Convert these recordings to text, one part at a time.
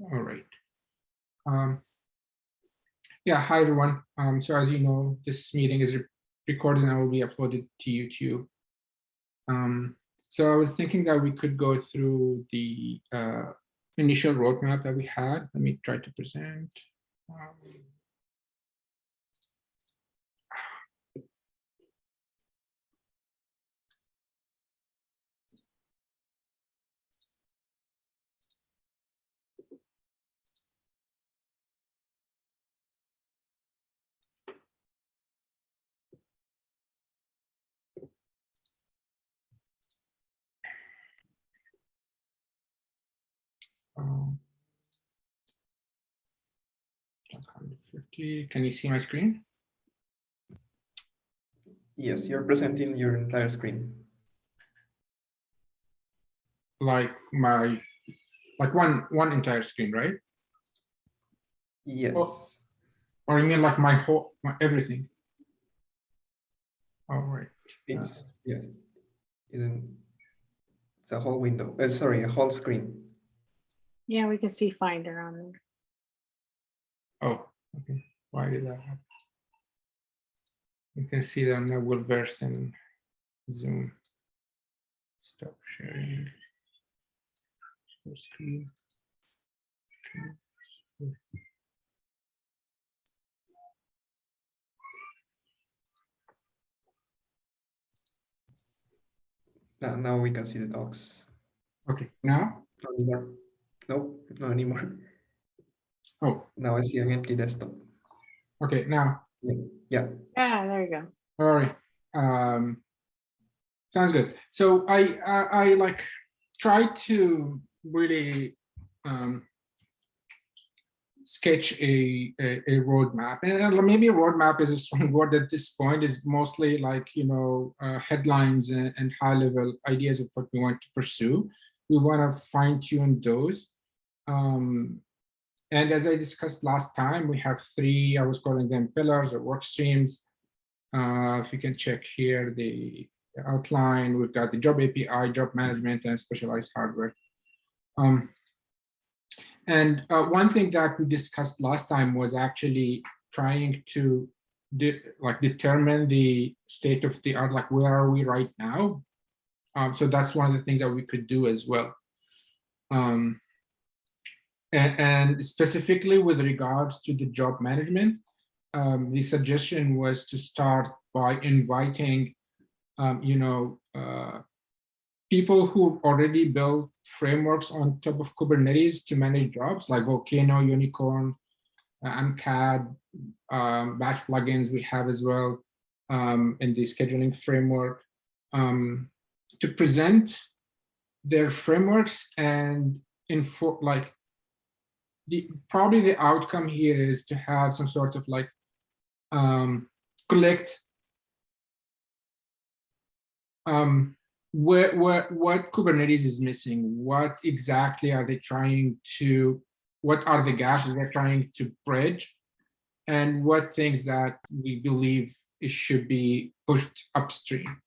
All right. Yeah, hi everyone. So as you know, this meeting is recorded and will be uploaded to YouTube. So I was thinking that we could go through the initial roadmap that we had. Let me try to present. Um, 150. Can you see my screen? Yes, you're presenting your entire screen. Like one entire screen, right? Yes. Or you mean like my everything? Oh, right. It's yeah. It's a whole window. Sorry, a whole screen. Yeah, we can see Finder on there. Oh, okay. Why did that happen? You can see that now we'll verse in Zoom. Stop sharing. Share screen. Now we can see the docs. Okay, now? Not anymore. Nope, not anymore. Oh. Now I see an empty desktop. Okay, now. Yeah. Ah, there you go. All right. Sounds good. So I like try to really sketch a roadmap, and maybe a roadmap is a strong word at this point. Is mostly like, you know, headlines and high level ideas of what we want to pursue. We want to fine tune those. And as I discussed last time, we have three, I was calling them pillars or work streams. If you can check here the outline, we've got the job API, job management, and specialized hardware. And one thing that we discussed last time was actually trying to determine the state of the art, like where are we right now? So that's one of the things that we could do as well. And specifically with regards to the job management, the suggestion was to start by inviting, you know, people who already built frameworks on top of Kubernetes to manage jobs, like Volcano, Unicorn, MCAD, batch plugins we have as well in the scheduling framework, to present their frameworks and like probably the outcome here is to have some sort of like collect what Kubernetes is missing, what exactly are they trying to, what are the gaps they're trying to bridge, and what things that we believe it should be pushed upstream.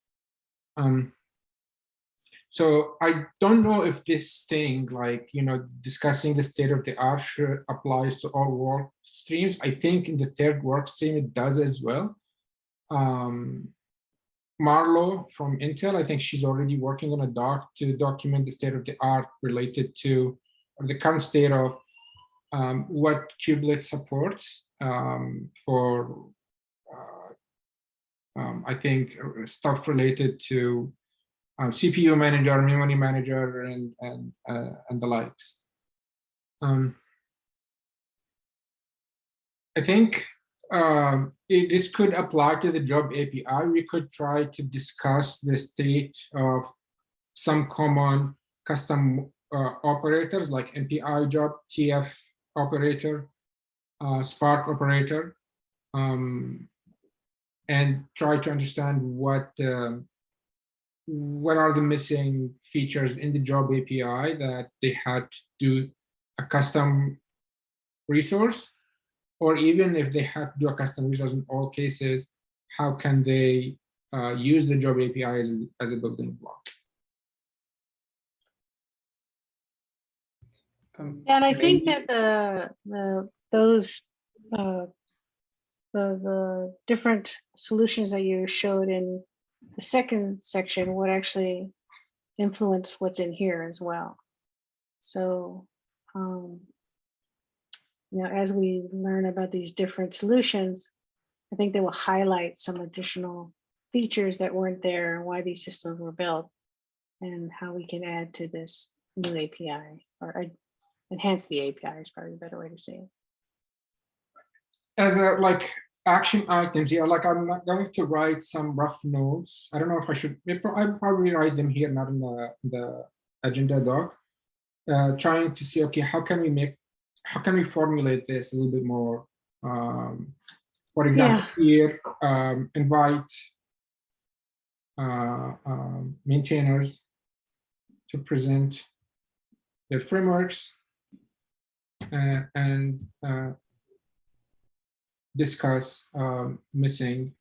So I don't know if this thing, like, you know, discussing the state of the art applies to all work streams. I think in the third work stream it does as well. Marlo from Intel, I think she's already working on a doc to document the state of the art related to the current state of what kubelet supports for, I think, stuff related to CPU manager, memory manager, and the likes. I think this could apply to the job API. We could try to discuss the state of some common custom operators like MPI job, TF operator, Spark operator, and try to understand what are the missing features in the job API that they had to do a custom resource, or even if they had to do a custom resource in all cases, how can they use the job API as a building block? And I think maybe- that those the different solutions that you showed in the second section would actually influence what's in here as well. So, you know, as we learn about these different solutions, I think they will highlight some additional features that weren't there and why these systems were built and how we can add to this new API or enhance the API is probably a better way to say it. As a like action items here, like I'm not going to write some rough notes. I don't know if I should. I'll probably write them here, not in the agenda doc. Trying to see, okay, how can we formulate this a little bit more? For example, here, invite maintainers to present their frameworks and discuss missing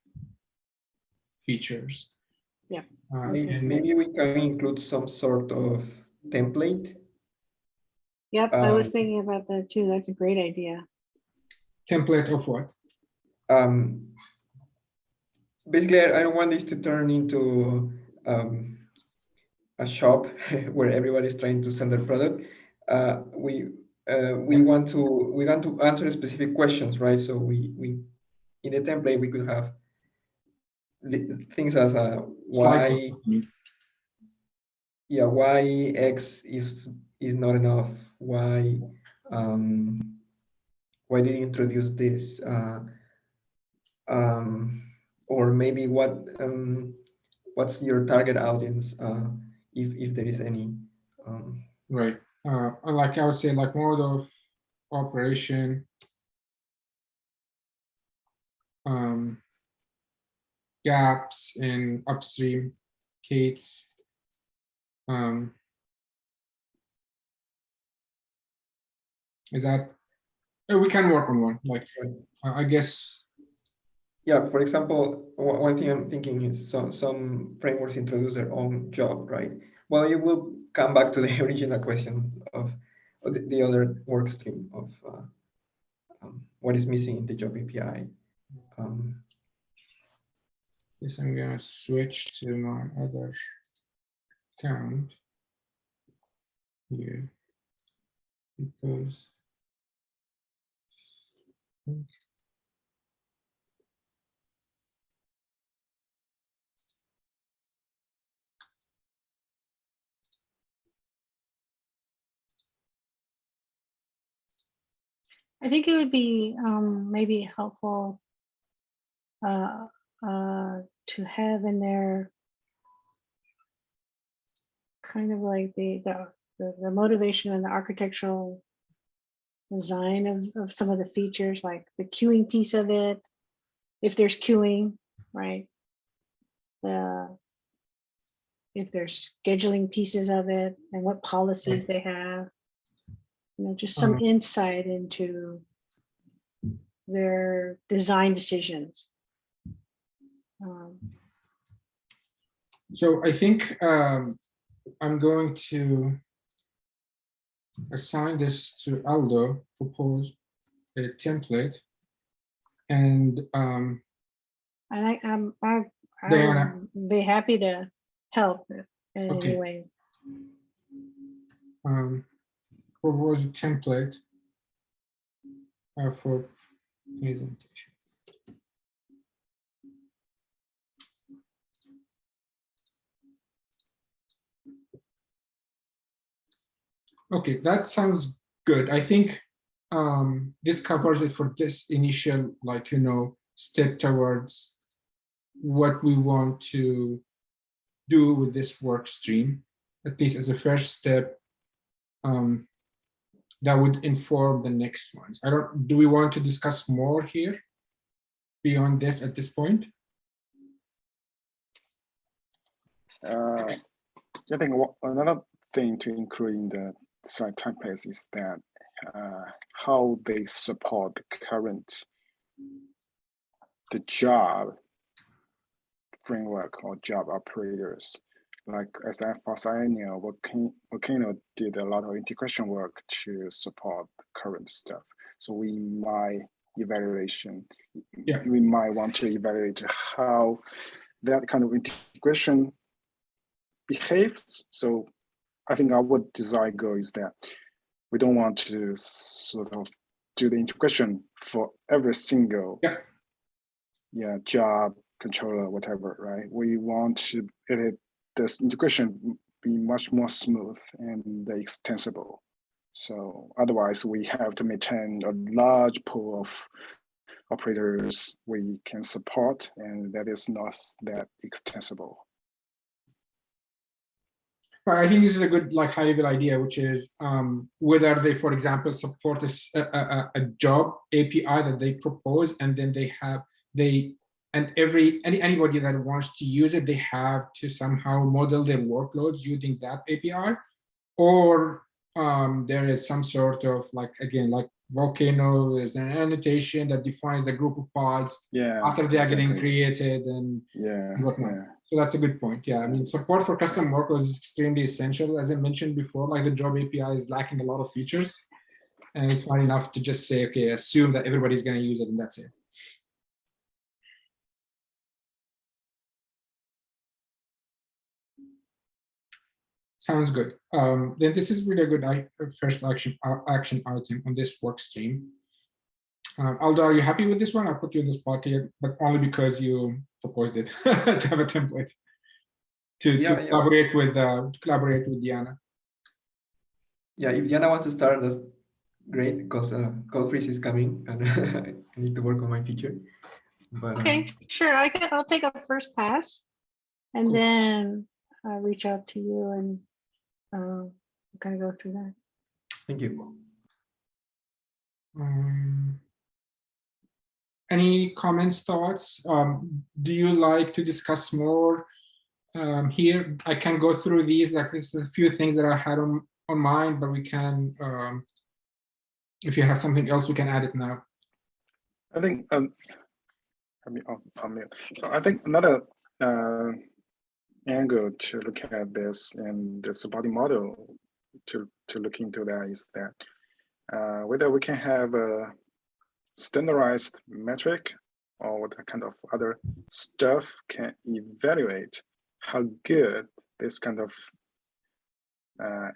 features. Yeah. Maybe we can include some sort of template. Yep, I was thinking about that too. That's a great idea. Template of what? Basically, I don't want this to turn into a shop where everybody's trying to sell their product. We want to answer specific questions, right? So we in the template we could have things as why, yeah, why X is not enough, why did you introduce this, or maybe what's your target audience, if there is any. Right. Like I would say, like mode of operation, gaps in upstream gates. Is that we can work on one? Like I guess. Yeah. For example, one thing I'm thinking is some frameworks introduce their own job, right? Well, you will come back to the original question of the other work stream of what is missing in the job API. Yes, I'm gonna switch to my other account here because I think it would be maybe helpful to have in there kind of like the motivation and the architectural design of some of the features, like the queuing piece of it, if there's queuing, right? If there's scheduling pieces of it and what policies they have, you know, just some insight into their design decisions. So I think I'm going to assign this to Aldo, propose a template, and I Diana, would be happy to help in okay. any way. Propose a template for presentation. Okay, that sounds good. I think this covers it for this initial, like, you know, step towards what we want to do with this work stream, at least as a first step. That would inform the next ones. Do we want to discuss more here beyond this at this point? I think another thing to include in the slide templates is that how they support the job framework or job operators. like as far as I know, Volcano did a lot of integration work to support the current stuff. So we might we might want to evaluate how that kind of integration behaves. So I think our design goal is that we don't want to sort of do the integration for every single job, controller, whatever, right? We want to this integration be much more smooth and extensible. So otherwise we have to maintain a large pool of operators we can support, and that is not that extensible. Right, I think this is a good like high level idea, which is whether they, for example, support a job API that they propose, and then anybody that wants to use it, they have to somehow model their workloads using that API, or there is some sort of like, again, like Volcano, there's an annotation that defines the group of pods after they are getting created and whatnot. So that's a good point. Yeah, I mean, support for custom workloads is extremely essential. As I mentioned before, like the job API is lacking a lot of features, and it's not enough to just say, okay, assume that everybody's going to use it and that's it. Sounds good. Then this is really a good first action item on this work stream. Aldo, are you happy with this one? I'll put you in the spot here, but only because you proposed it to have a template to collaborate with Diana. Yeah, if Diana wants to start, that's great, because code freeze is coming and I need to work on my feature. But okay, sure. I'll take a first pass, and then I'll reach out to you and kind of go through that. Thank you. Any comments, thoughts? Do you like to discuss more here? I can go through these, like there's a few things that I had on mind, but we can, if you have something else, we can add it now. I think, so I think another angle to look at this and the supporting model to look into that is that whether we can have a standardized metric or what kind of other stuff can evaluate how good this kind of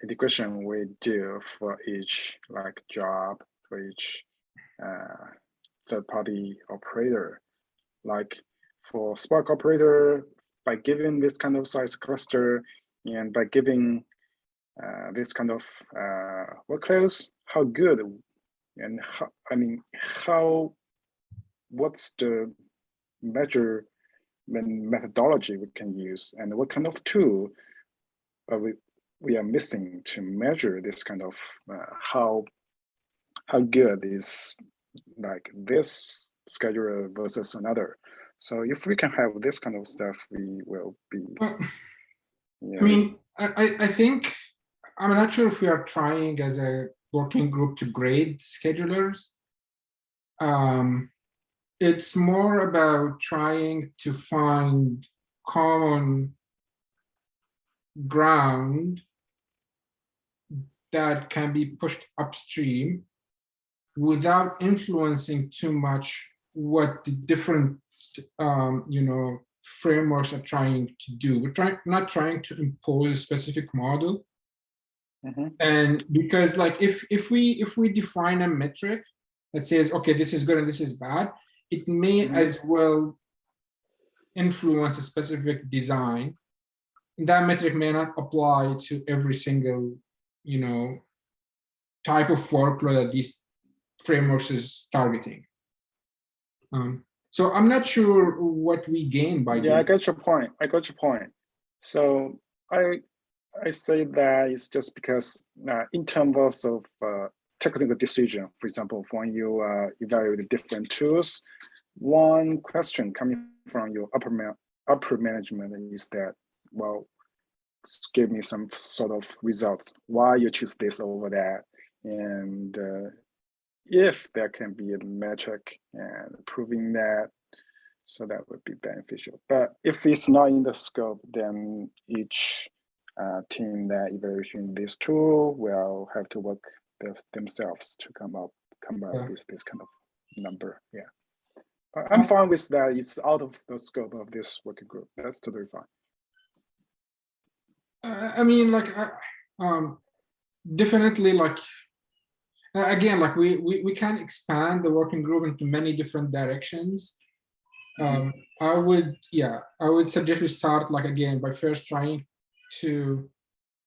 integration we do for each like job, for each third-party operator. Like for Spark operator, by giving this kind of size cluster and by giving this kind of workloads, how good and how, I mean, what's the measurement methodology we can use, and what kind of tool we are missing to measure this kind of how good is like this scheduler versus another. So if we can have this kind of stuff, we will be. I mean, I think, I'm not sure if we are trying as a working group to grade schedulers. It's more about trying to find common ground that can be pushed upstream without influencing too much what the different frameworks are trying to do. We're not trying to impose a specific model. And because like if we define a metric that says, okay, this is good and this is bad, it may as well influence a specific design. And that metric may not apply to every single, type of workload that these frameworks is targeting. So I'm not sure what we gain by I got your point. So I say that it's just because in terms of technical decision, for example, when you evaluate the different tools, one question coming from your upper management is that, well, give me some sort of results, why you choose this over that, and if there can be a metric and proving that So that would be beneficial. But if it's not in the scope, then each team that evaluating this tool will have to work themselves to come up with this kind of number. Yeah, I'm fine with that. It's out of the scope of this working group. That's totally fine. I mean, like, definitely, like, again, like we can expand the working group into many different directions. I would suggest we start, like, again, by first trying to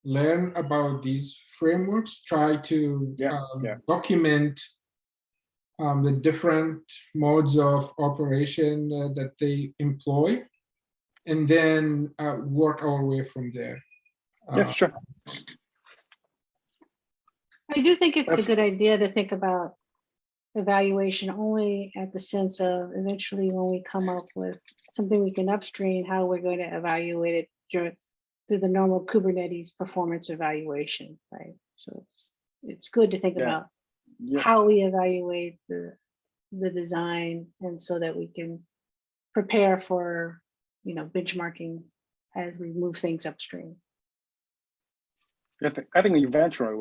learn about these frameworks, try to document the different modes of operation that they employ, and then work our way from there. Yeah, sure. I do think it's a good idea to think about evaluation only at the sense of eventually when we come up with something we can upstream, how we're going to evaluate it through the normal Kubernetes performance evaluation, right? So it's good to think about how we evaluate the design, and so that we can prepare for, you know, benchmarking as we move things upstream. I think eventually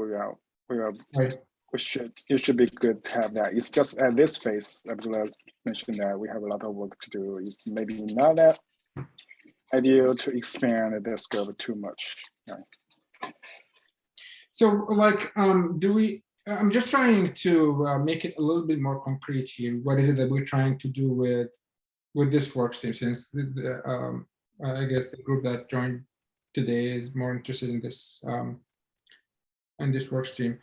it should be good to have that. It's just at this phase, Abdullah mentioned that we have a lot of work to do. It's maybe not that ideal to expand the scope too much. Right? So, like, I'm just trying to make it a little bit more concrete here. What is it that we're trying to do with this work stream? Since I guess the group that joined today is more interested in this work stream.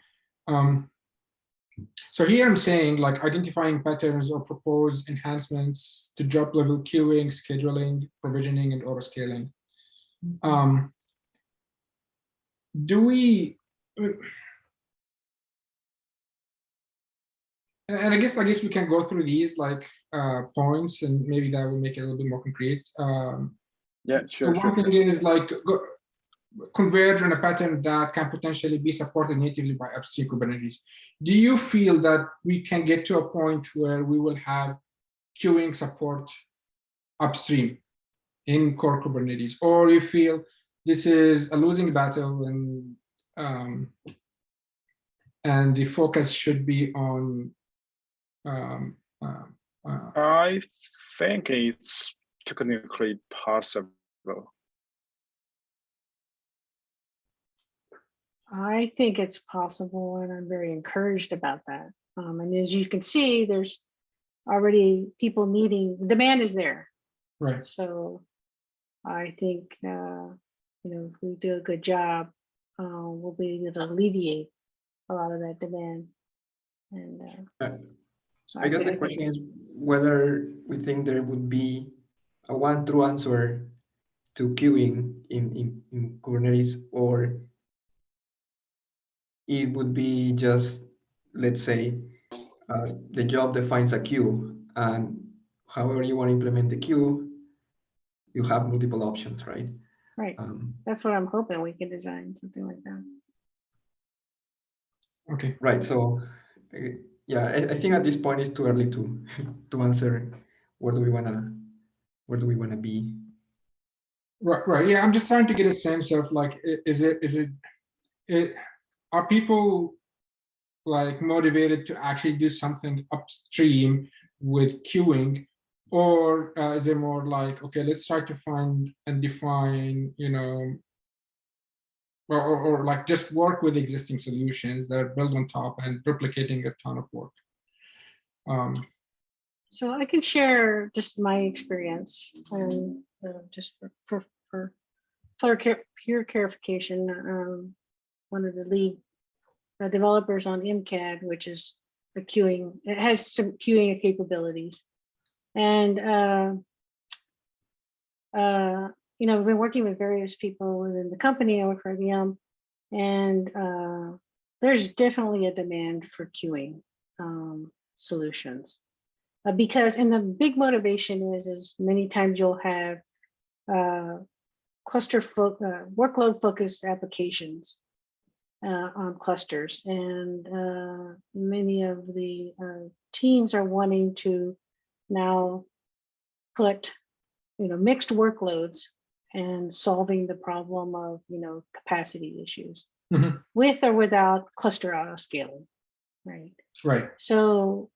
So here I'm saying, like, identifying patterns or propose enhancements to job level queuing, scheduling, provisioning, and auto scaling. Do we? And I guess we can go through these, like, points, and maybe that will make it a little bit more concrete. Yeah, sure. The one thing is, like, converge on a pattern that can potentially be supported natively by upstream Kubernetes. Do you feel that we can get to a point where we will have queuing support upstream in core Kubernetes, or you feel this is a losing battle, and the focus should be on I think it's technically possible. I think it's possible, and I'm very encouraged about that. And as you can see, there's already people needing, demand is there. right. So I think, you know, if we do a good job, we'll be able to alleviate a lot of that demand. And so I guess the question is whether we think there would be a one true answer to queuing in Kubernetes, or it would be just, let's say, the job defines a queue, and however you want to implement the queue, you have multiple options, right? Right. That's what I'm hoping we can design, something like that. Okay. Right. So, yeah, I think at this point it's too early to to answer where do we wanna be. Right. Yeah, I'm just trying to get a sense of, like, are people, like, motivated to actually do something upstream with queuing, or is it more like, okay, let's try to find and define, you know, or like just work with existing solutions that are built on top and replicating a ton of work? So I can share just my experience, and just for pure clarification, one of the lead developers on MCAD, which is the queuing, it has some queuing capabilities. And, you know, I've been working with various people within the company. I work for IBM, and there's definitely a demand for queuing solutions. Because, and the big motivation is many times you'll have workload focused applications on clusters, and many of the teams are wanting to now put, mixed workloads and solving the problem of, capacity issues with or without cluster auto scaling, right? Right. So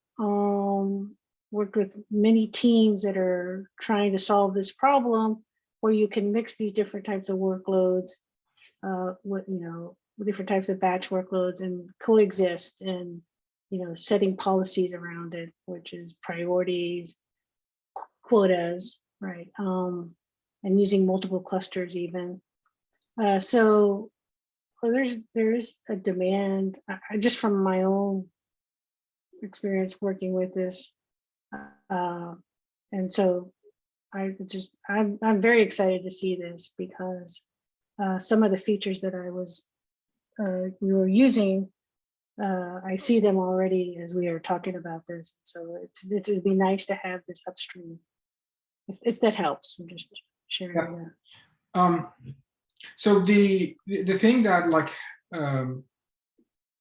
worked with many teams that are trying to solve this problem where you can mix these different types of workloads with different types of batch workloads and coexist and setting policies around it, which is priorities, quotas, right? And using multiple clusters even. So there's a demand, just from my own experience working with this. And so I'm very excited to see this because some of the features that we were using, I see them already as we are talking about this. So it'd be nice to have this upstream, if that helps. I'm just sharing that. So the thing that, like,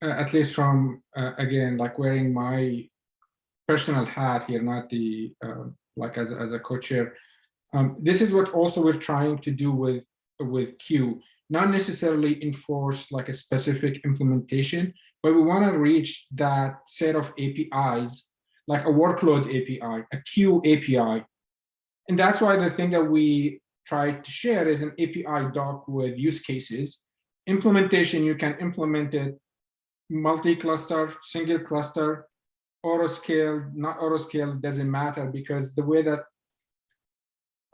at least from again, like wearing my personal hat here, not the like as a co-chair, this is what also we're trying to do with Q, not necessarily enforce like a specific implementation, but we want to reach that set of APIs, like a workload API, a Q API. And that's why the thing that we try to share is an API doc with use cases. Implementation, you can implement it multi-cluster, single cluster, auto-scale, not auto-scale, doesn't matter, because the way that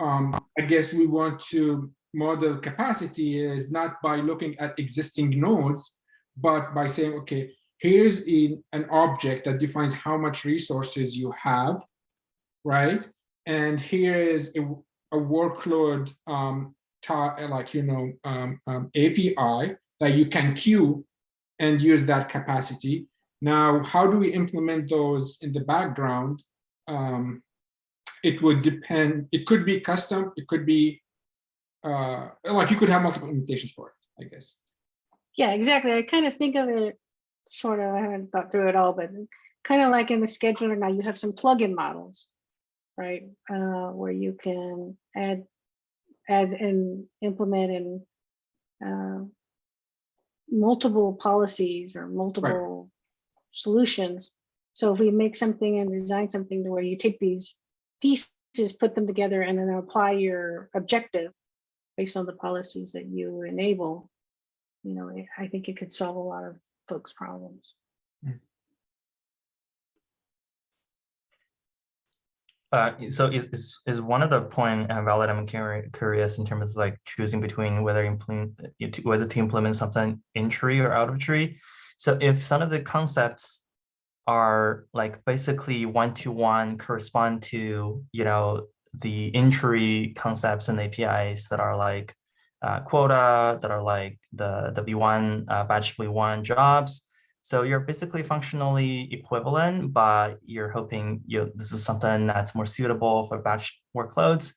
I guess we want to model capacity is not by looking at existing nodes, but by saying, okay, here's an object that defines how much resources you have, right? And here is a workload API that you can queue and use that capacity. Now, how do we implement those in the background? It would depend. It could be custom. It could be like you could have multiple implementations for it, I guess. Yeah, exactly. I kind of think of it sort of, I haven't thought through it all, but kind of like in the scheduler now, you have some plugin models, right? Where you can add and implement and multiple policies or multiple solutions. So if we make something and design something to where you take these pieces, put them together, and then apply your objective based on the policies that you enable, I think it could solve a lot of folks' problems. So is one of the point, Violet, I'm curious in terms of like choosing between whether to implement something in tree or out of tree. So if some of the concepts are like basically one-to-one correspond to the in-tree concepts and APIs that are like quota, that are like the V1 batch V1 jobs. So you're basically functionally equivalent, but you're hoping this is something that's more suitable for batch workloads.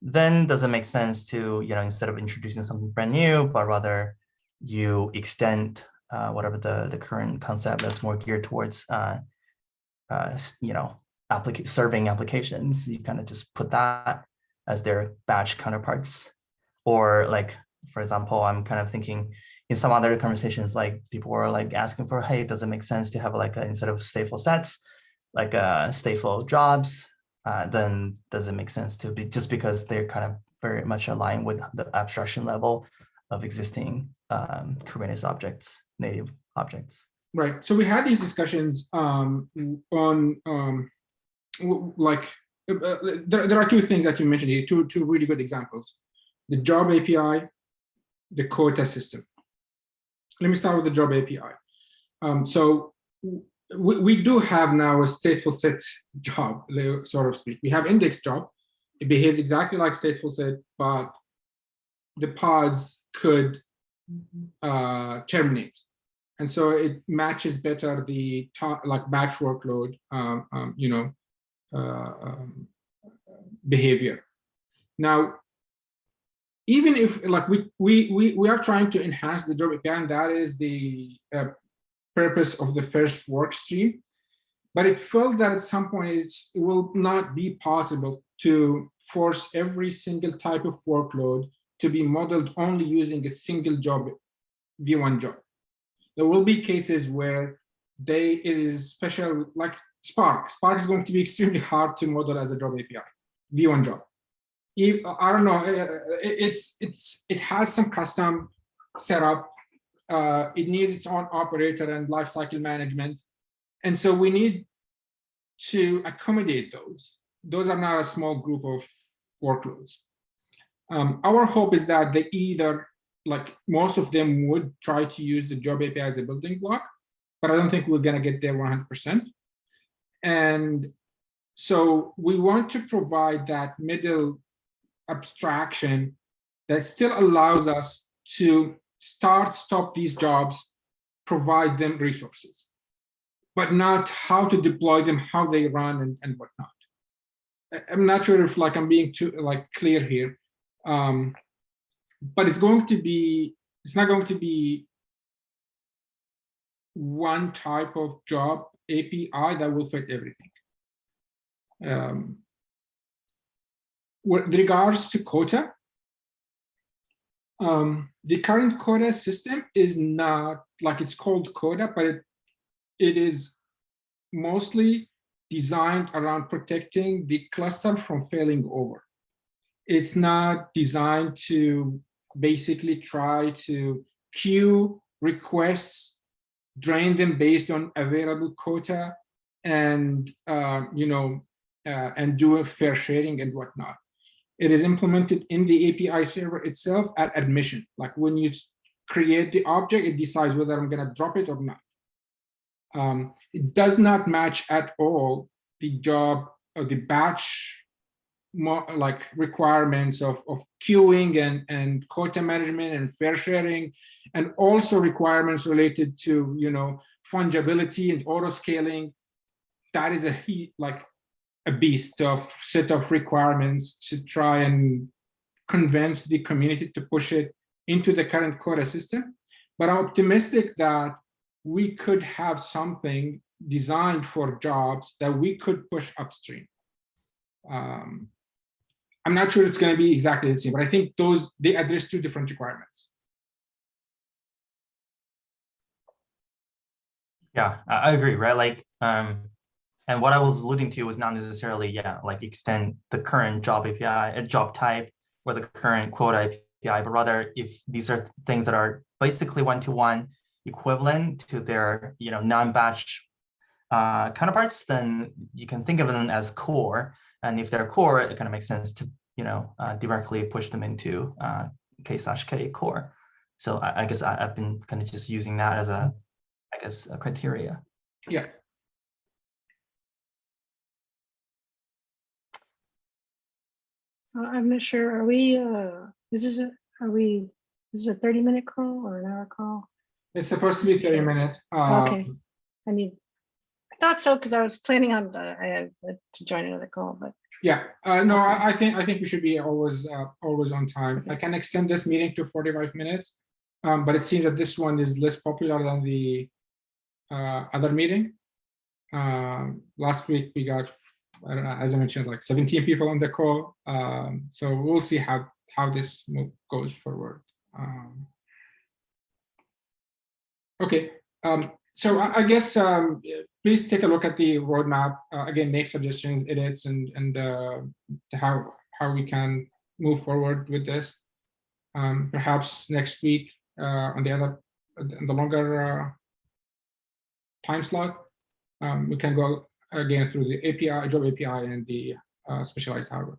Then does it make sense to, instead of introducing something brand new, but rather you extend whatever the current concept that's more geared towards, serving applications, you kind of just put that as their batch counterparts. Or like, for example, I'm kind of thinking in some other conversations, like people were like asking for, hey, does it make sense to have like instead of stateful sets, like stateful jobs? Then does it make sense to be, just because they're kind of very much aligned with the abstraction level of existing Kubernetes objects, native objects? Right. So we had these discussions on like there are two things that you mentioned here, two really good examples: the job API, the quota system. Let me start with the job API. So we do have now a stateful set job, so to speak. We have index job. It behaves exactly like stateful set, but the pods could terminate. And so it matches better the like batch workload, behavior. Now, even if like we are trying to enhance the job API, and that is the purpose of the first work stream. but it felt that at some point it will not be possible to force every single type of workload to be modeled only using a single job, V1 job. There will be cases where it is special, like Spark. Spark is going to be extremely hard to model as a job API, V1 job. I don't know, it has some custom setup. It needs its own operator and lifecycle management. And so we need to accommodate those. Those are not a small group of workloads. Our hope is that they either, like most of them would try to use the job API as a building block, but I don't think we're gonna get there 100%. And so we want to provide that middle abstraction that still allows us to stop these jobs, provide them resources, but not how to deploy them, how they run, and whatnot. I'm not sure if I'm being too clear here, but it's not going to be one type of job API that will fit everything. With regards to quota, the current quota system is not it's called quota, but it is mostly designed around protecting the cluster from failing over. It's not designed to basically try to queue requests, drain them based on available quota, and and do a fair sharing and whatnot. It is implemented in the API server itself at admission. Like when you create the object, it decides whether I'm going to drop it or not. It does not match at all the job or the batch requirements of queuing and quota management and fair sharing, and also requirements related to fungibility and auto scaling. That is a beast of set of requirements to try and convince the community to push it into the current quota system. But I'm optimistic that we could have something designed for jobs that we could push upstream. I'm not sure it's going to be exactly the same, but I think they address two different requirements. Yeah, I agree, right? And what I was alluding to was not necessarily, extend the current job API, job type, or the current quota API, but rather if these are things that are basically one-to-one equivalent to their, non-batch counterparts, then you can think of them as core. And if they're core, it kind of makes sense to, directly push them into K/K core. So I guess I've been kind of just using that as a criteria. Yeah. So I'm not sure. Are we? This is a 30-minute call or an hour call? It's supposed to be 30 minutes. Okay. I thought so because I was planning on I had to join another call, but yeah. No, I think we should be always on time. Okay. I can extend this meeting to 45 minutes, but it seems that this one is less popular than the other meeting. Last week we got, I don't know, as I mentioned, 17 people on the call. So we'll see how this goes forward. Okay. So I guess please take a look at the roadmap. Again, make suggestions, edits, and how we can move forward with this. Perhaps next week on the longer time slot, we can go again through the API, job API, and the specialized hardware.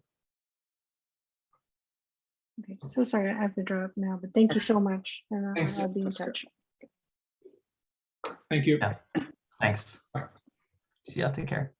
okay. So sorry, I have to drop now, but thank you so much, and Thanks. I'll be in touch. Thank you. Yeah. Thanks. Bye. See ya. Take care.